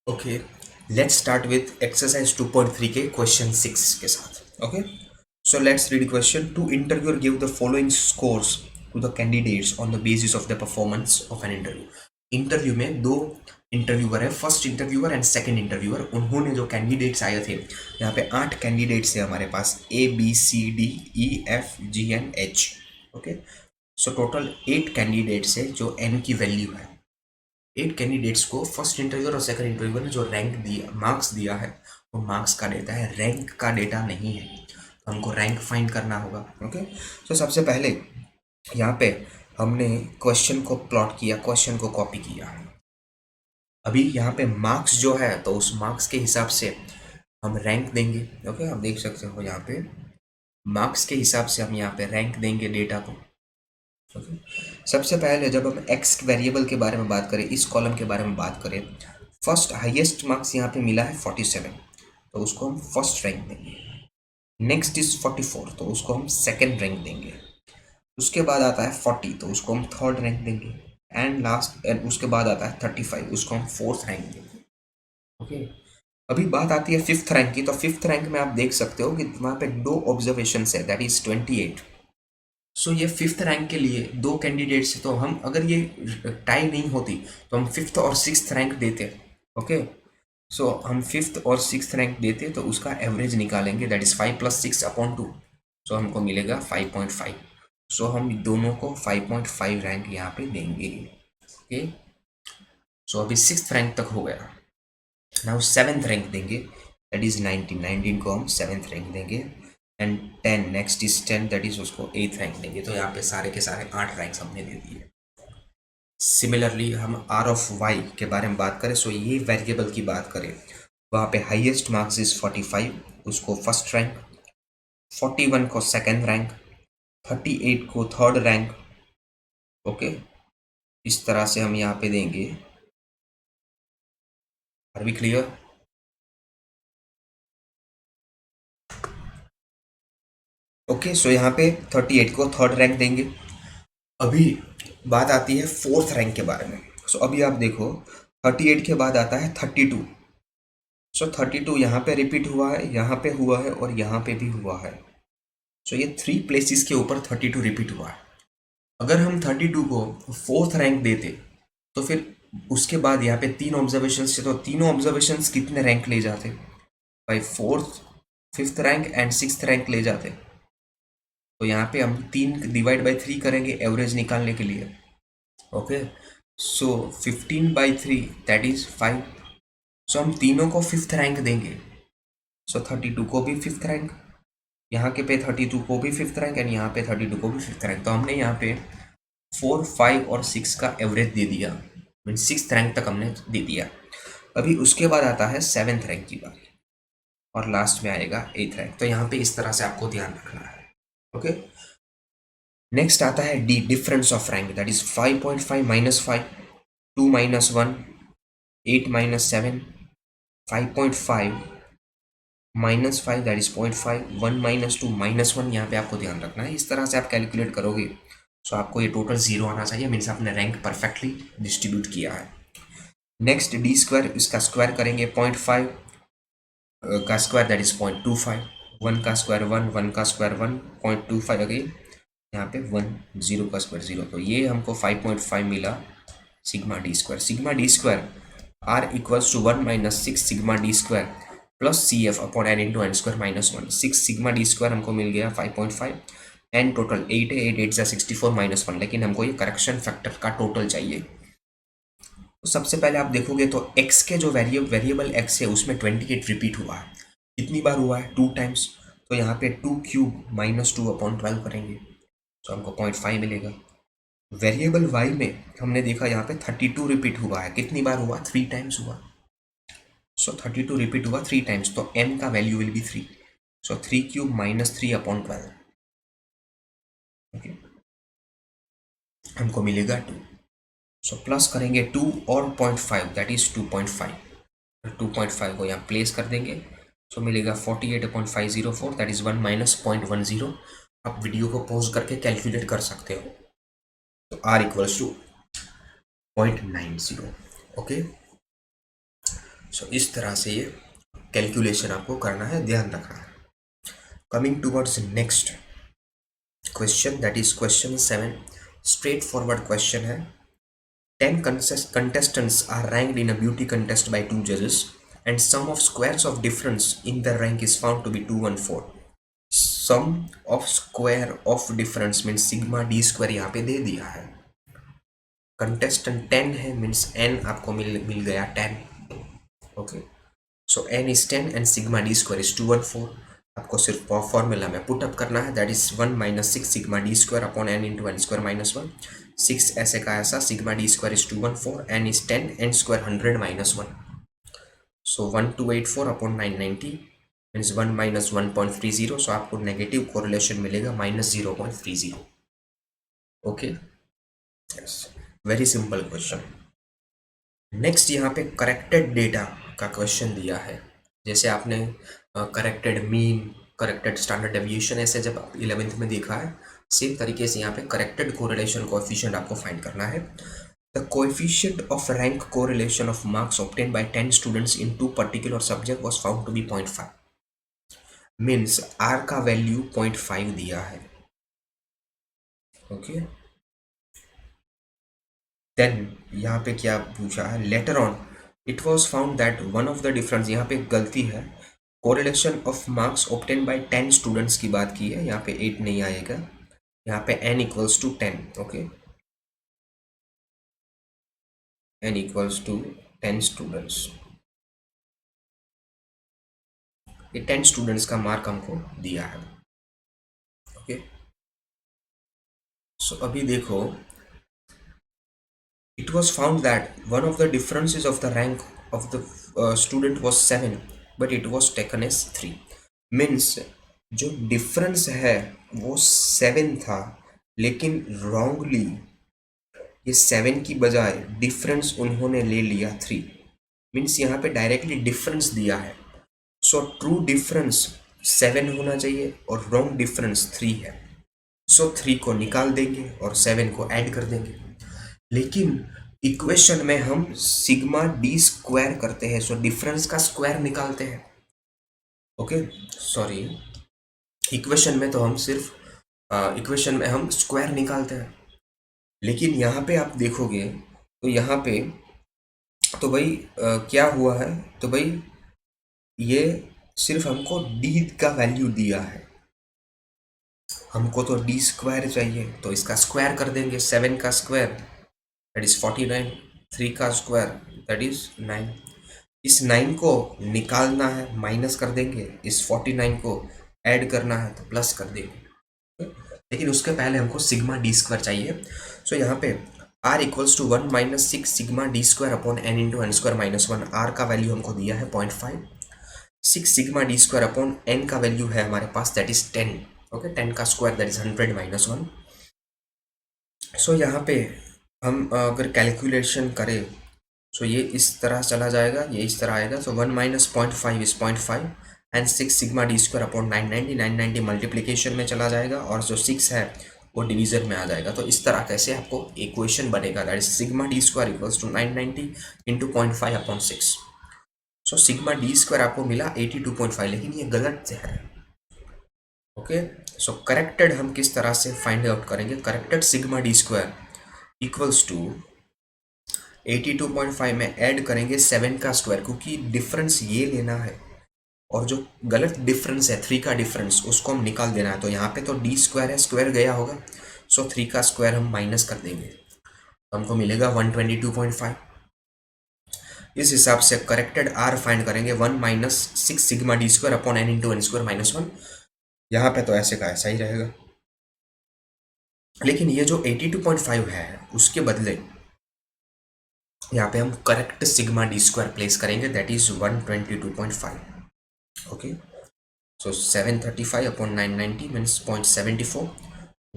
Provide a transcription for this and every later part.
Okay, let's start with exercise 2.3 के question 6 के साथ. Okay, so let's read question. Two interviewer give the following scores to the candidates on the basis of the performance of an interview. Interview में दो interviewer है, first interviewer and second interviewer. उन्होंने जो candidates आए थे, यहाँ पे 8 candidates है हमारे पास, ABCDEFGNH. Okay, so total 8 candidates है जो n की वैल्यू है. 8 कैंडिडेट्स को फर्स्ट इंटरव्यूअर और सेकंड इंटरव्यूअर ने जो रैंक दिया, मार्क्स दिया है, वो मार्क्स का डेटा है, रैंक का डेटा नहीं है. तो हमको रैंक फाइंड करना होगा. ओके, तो सबसे पहले यहाँ पे हमने क्वेश्चन को प्लॉट किया, क्वेश्चन को कॉपी किया. अभी यहाँ पे मार्क्स जो है, तो उस मार्क्स के हिसाब से हम रैंक देंगे. ओके, आप देख सकते हो यहाँ पे मार्क्स के हिसाब से हम यहाँ पे रैंक देंगे डेटा को. ओके, सबसे पहले जब हम एक्स वेरिएबल के बारे में बात करें, इस कॉलम के बारे में बात करें, फर्स्ट हाईएस्ट मार्क्स यहाँ पे मिला है 47, तो उसको हम फर्स्ट रैंक देंगे. नेक्स्ट इज 44, तो उसको हम सेकंड रैंक देंगे. उसके बाद आता है 40, तो उसको हम थर्ड रैंक देंगे. एंड उसके बाद आता है 35, उसको हम फोर्थ रैंक देंगे. ओके, अभी बात आती है फिफ्थ रैंक की. तो फिफ्थ रैंक में आप देख सकते हो कि वहाँ पे 2 ऑब्जर्वेशन है, दैट इज 28. सो ये फिफ्थ रैंक के लिए 2 कैंडिडेट्स, तो हम अगर ये टाई नहीं होती तो हम फिफ्थ और सिक्स्थ रैंक देते. ओके, सो हम फिफ्थ और सिक्स्थ रैंक देते तो उसका एवरेज निकालेंगे, दैट इज 5 + 6/2. सो हमको मिलेगा 5.5. सो हम दोनों को 5.5 रैंक यहाँ पे देंगे. ओके, सो अभी सिक्स्थ रैंक तक हो गया. नाउ सेवेंथ रैंक देंगे, दैट इज 19 को हम सेवेंथ रैंक देंगे. And 10, next is 10, that is उसको 8th रैंक देंगे. तो यहाँ पे सारे के सारे 8 रैंक्स हमने दे दिए. सिमिलरली हम आर ऑफ वाई के बारे में बात करें, सो ये वेरिएबल की बात करें, वहाँ पे हाईएस्ट मार्क्स इज 45, उसको फर्स्ट रैंक, 41 को सेकंड रैंक, 38 को थर्ड रैंक. ओके, इस तरह से हम यहाँ पे देंगे. Are we clear? Okay, so यहाँ पे 38 को थर्ड रैंक देंगे. अभी बात आती है फोर्थ रैंक के बारे में. सो अभी आप देखो, 38 के बाद आता है 32. सो 32 यहाँ पे रिपीट हुआ है, यहाँ पे हुआ है और यहाँ पे भी हुआ है. सो ये 3 प्लेसेस के ऊपर 32 रिपीट हुआ है. अगर हम 32 को फोर्थ रैंक देते तो फिर उसके बाद यहाँ पे 3 ऑब्जर्वेशन थे, तो तीनों ऑब्जर्वेशन कितने रैंक ले जाते भाई? Fourth, fifth rank and sixth rank ले जाते. तो यहाँ पे हम 3/3 करेंगे एवरेज निकालने के लिए. Okay, so 15/3 that is 5. सो हम तीनों को फिफ्थ रैंक देंगे. सो 32 को भी फिफ्थ रैंक, यहाँ के पे 32 को भी फिफ्थ रैंक एंड यहाँ पे 32 को भी फिफ्थ रैंक. तो हमने यहाँ पे 4, 5 और 6 का एवरेज दे दिया, मीन सिक्स रैंक तक हमने दे दिया. अभी उसके बाद आता है सेवेंथ रैंक की बात और लास्ट में आएगा 8th रैंक. तो यहाँ पे इस तरह से आपको ध्यान रखना है. ओके, नेक्स्ट आता है D, difference of rank, that is 5.5 -5, 2 - 1, 8 - 7, 5.5 -5 that is 0.5, 1 - 2 -1. यहाँ पे आपको ध्यान रखना है. इस तरह से आप कैलकुलेट करोगे सो आपको ये टोटल 0 आना चाहिए, मीन्स आपने रैंक परफेक्टली डिस्ट्रीब्यूट किया है. नेक्स्ट डी स्क्वायर, इसका स्क्वायर करेंगे 0.5 का स्क्वायर दैट इज 0.25, 1 का स्क्वायर 1, 1 का स्क्वायर 1, 0.25 अगेन यहाँ पे 1, 0 का स्क्वायर 0. तो ये हमको 5.5 मिला sigma D square. Sigma D square r equals to 1 - 6 sigma D square plus C F upon n into n square -1. 6 sigma D square हमको मिल गया 5.5 एंड टोटल 8 है, 8 8 64 -1. लेकिन हमको ये करेक्शन फैक्टर का टोटल चाहिए. तो सबसे पहले आप देखोगे तो x के जो वेरिएबल x है उसमें 28 रिपीट हुआ है. कितनी बार हुआ है? 2 टाइम्स. तो यहाँ पे 2³ -2/12 करेंगे तो हमको 0.5 मिलेगा. वेरिएबल y में हमने देखा यहाँ पे 32 रिपीट हुआ है. कितनी बार हुआ? 3 टाइम्स हुआ. सो 32 रिपीट हुआ 3 टाइम्स, तो m का value will be 3. So 3³ -3/12. Okay, हमको मिलेगा 2. सो प्लस करेंगे 2 और 0.5 दैट इज 2.5. 2.5 को यहाँ प्लेस कर देंगे. सो मिलेगा 48.504 दैट इज 1 - 0.10. आप वीडियो को पॉज करके कैलकुलेट कर सकते हो. तो r इक्वल्स टू 0.90. ओके, सो इस तरह से ये कैलकुलेशन आपको करना है, ध्यान रखना है। Coming towards next question, that is question 7। Straight forward question है। 10 contestants are ranked in a beauty contest by 2 judges, and sum of squares of difference in the rank is found to be 214. Sum of square of difference means sigma d square यहाँ पे दे दिया है। Contestant 10 है means n आपको मिल गया 10। Okay, so n is 10 and sigma d square is 214। आपको सिर्फ formula में पुट अप करना है, that is 1 minus 6 sigma D square upon n into n square minus 1। 6 ऐसे का ऐसा, sigma D square is 214, n is 10, n square 100 minus 1। So 1284 upon 990 means 1 minus 1.30। So आपको negative correlation मिलेगा -0.30। Okay, yes, very simple question. Next यहाँ पे corrected data का question दिया है। जैसे आपने corrected mean, corrected standard deviation ऐसे जब 11th में देखा है, सेम तरीके से यहाँ पे करेक्टेड कोरिलेशन कोएफिशिएंट आपको फाइंड करना है। The coefficient of rank correlation of marks obtained by 10 students in 2 particular subject was found to be 0.5। Means r का वैल्यू 0.5 दिया है। ओके, देन यहाँ पे क्या पूछा है, later on it was found that one of the difference, यहाँ पे गलती है, correlation of marks obtain bye 10 students की बात की है, यहाँ पे 8 नहीं आएगा, यहाँ पे n इक्वल्स टू 10। ओके, n इक्वल्स टू 10 स्टूडेंट्स, ये 10 स्टूडेंट्स का मार्क हमको दिया है। ओके, सो अभी देखो, it was found that one of the differences of the rank of the student was 7 but it was taken as 3। Means जो difference है वो 7 था, लेकिन रॉन्गली ये 7 की बजाय डिफरेंस उन्होंने ले लिया 3। मीन्स यहाँ पे डायरेक्टली डिफरेंस दिया है, सो ट्रू डिफरेंस 7 होना चाहिए और रॉन्ग डिफरेंस 3 है। सो 3 को निकाल देंगे और 7 को ऐड कर देंगे। लेकिन इक्वेशन में हम सिग्मा डी स्क्वायर करते हैं, सो डिफरेंस का स्क्वायर निकालते हैं। ओके, सॉरी, इक्वेशन में तो हम सिर्फ इक्वेशन में हम स्क्वायर निकालते हैं, लेकिन यहाँ पे आप देखोगे तो यहाँ पे तो भाई क्या हुआ है, तो भाई ये सिर्फ हमको डी का वैल्यू दिया है, हमको तो डी स्क्वायर चाहिए, तो इसका स्क्वायर कर देंगे। 7 का स्क्वायर दैट इज 49, 3 का स्क्वायर दैट इज 9। इस 9 को निकालना है, माइनस कर देंगे, इस 49 को ऐड करना है तो प्लस कर देंगे। लेकिन उसके पहले हमको सिग्मा डी स्क्वायर चाहिए। सो यहाँ पे r equals to 1 minus 6 sigma D square upon n into n square minus 1। R का वैल्यू हमको दिया है 0.5। 6 sigma D square upon n का वैल्यू है हमारे पास दैट इज 10। ओके, 10 का square that is 100 minus 1। So यहाँ पे हम अगर कैलकुलेशन करें, सो ये इस तरह चला जाएगा, ये इस तरह आएगा। सो 1 minus 0.5 is 0.5 and 6 sigma D square upon 990 multiplication में चला जाएगा और जो 6 है वो डिवीजन में आ जाएगा। तो इस तरह कैसे आपको इक्वेशन बनेगा, that is sigma D square equals to 990 into 0.5 upon 6। So sigma D square आपको मिला 82.5, लेकिन ये गलत है। ओके, सो करेक्टेड हम किस तरह से फाइंड आउट करेंगे, corrected sigma D square equals to 82.5 में ऐड करेंगे 7 का स्क्वायर, क्योंकि डिफरेंस ये लेना है और जो गलत डिफरेंस है 3 का डिफरेंस उसको हम निकाल देना है। तो यहाँ पे तो डी स्क्वायर है, स्क्वायर गया होगा, सो 3 का स्क्वायर हम माइनस कर देंगे तो हमको मिलेगा 122.5। इस हिसाब से करेक्टेड आर फाइंड करेंगे 1 minus 6 sigma D square upon n into n square minus 1। यहाँ पे तो ऐसे का ऐसा ही रहेगा, लेकिन ये जो 82.5 है उसके बदले यहाँ पे हम correct sigma D square place करेंगे, that is 122.5। Okay, so 735 upon 990 means 0.74।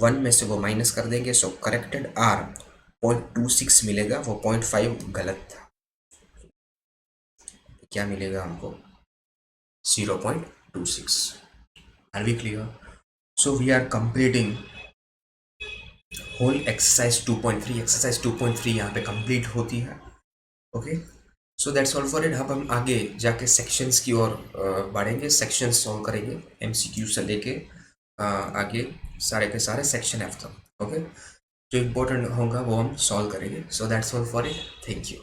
1 में से वो माइनस कर देंगे, सो करेक्टेड आर 0.26 मिलेगा, वो 0.5 गलत था। क्या मिलेगा हमको 0.26। Are we clear? So we are completing whole exercise 2.3। Exercise 2.3 यहाँ पे कंप्लीट होती है। Okay, so that's all for it. अब हम आगे जाके सेक्शंस की ओर बढ़ेंगे, सेक्शंस सॉल्व करेंगे एमसीक्यू से लेके आगे सारे के सारे सेक्शन एफ तक। ओके, जो इम्पोर्टेंट होगा वो हम सॉल्व करेंगे। सो that's all for it, thank you.